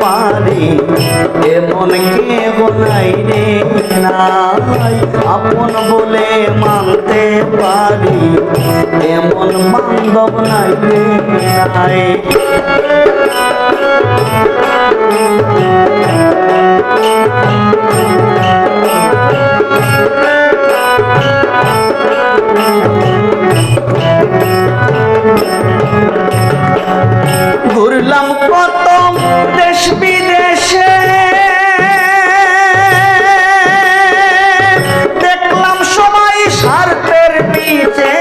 পারি এমন কেহ নাই রে নাই। আপন বলে মানতে পারি এমন বান্ধব নাই রে নাই। ঘুরলাম কত দেশ বিদেশে, দেখলাম সবাই স্বার্থের পিছে।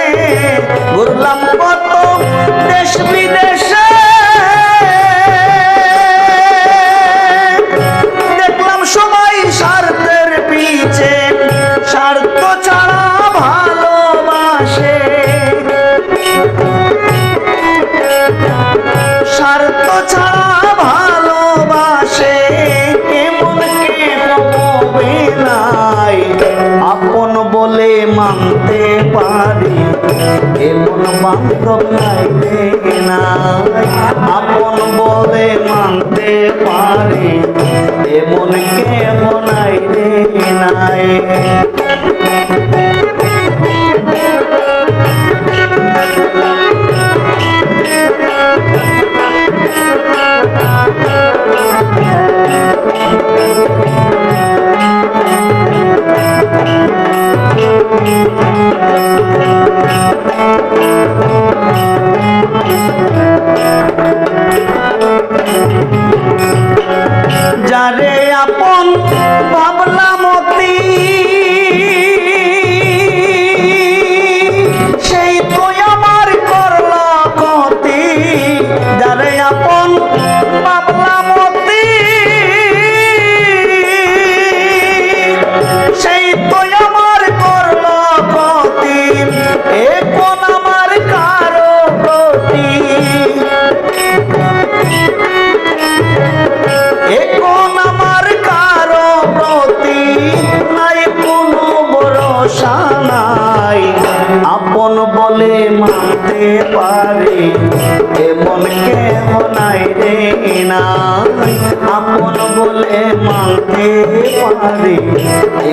ঘুরলাম কত দেশ বিদেশে, দেখলাম সবাই স্বার্থের পিছে। স্বার্থ ছাড়া ভালোবাসে, স্বার্থ ছাড়া ভালোবাসে এমন কেহ হবে নাই। আপন বলে মানতে পারি এমন বান্ধব নাই রে নাই। আপন বলে মানতে পারি এমন কেহ নাই রে নাই। যারে আপন ভাবলাম অতি সেই তো আমার করল ক্ষতি। যারে আপন ভাবলাম অতি সেই তো আমার করল ক্ষতি। এখন আমার কারো প্রতি, এখন আমার কারো প্রতি নাই কোনো ভরসা নাই। আপন বলে মানতে পারি এমন কেহ নাই রে নাই। আপন বলে মানতে পারি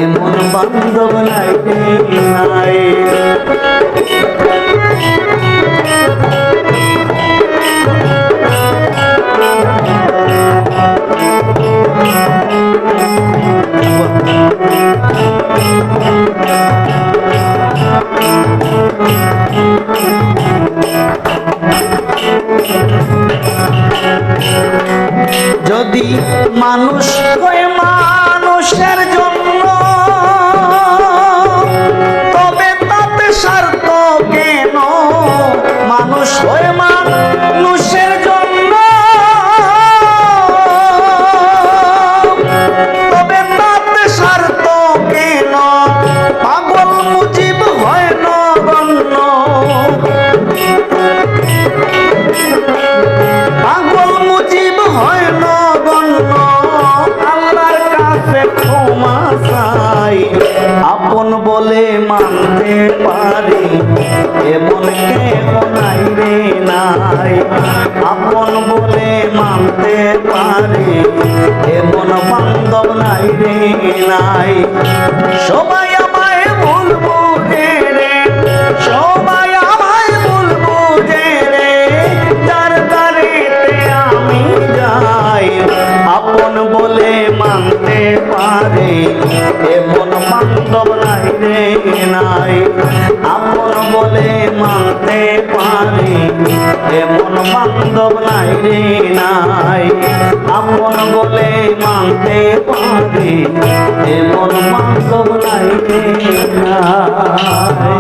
এমন বান্ধব নাই রে নাই। যদি মানুষ হয়ে মানুষের জন্য তবে তাতে স্বার্থ কেন? মানুষ হয়ে মানুষের জন্য তবে তাতে স্বার্থ কেন? পাগল মুজিব হয় নগণ্য, পাগল মুজিব হয় নগণ্য। আল্লাহর কাছে ক্ষমা চাই আপন বলে মানতে পারি এমন কেহ নাই রে নাই। আপন বলে মানতে পারি এমন বান্ধব নাই রে নাই। সবাই আমায় ভুল বুঝে রে, সবাই আমায় ভুল বুঝে রে, যার দ্বারেতে আমি যাই। আপন বলে মানতে পারে এমন বান্ধব নাই রে নাই। আপন বলে মানতে পারে এমন বান্ধব নাই রে নাই। আপন বলে মানতে পারে এমন বান্ধব নাই রে নাই।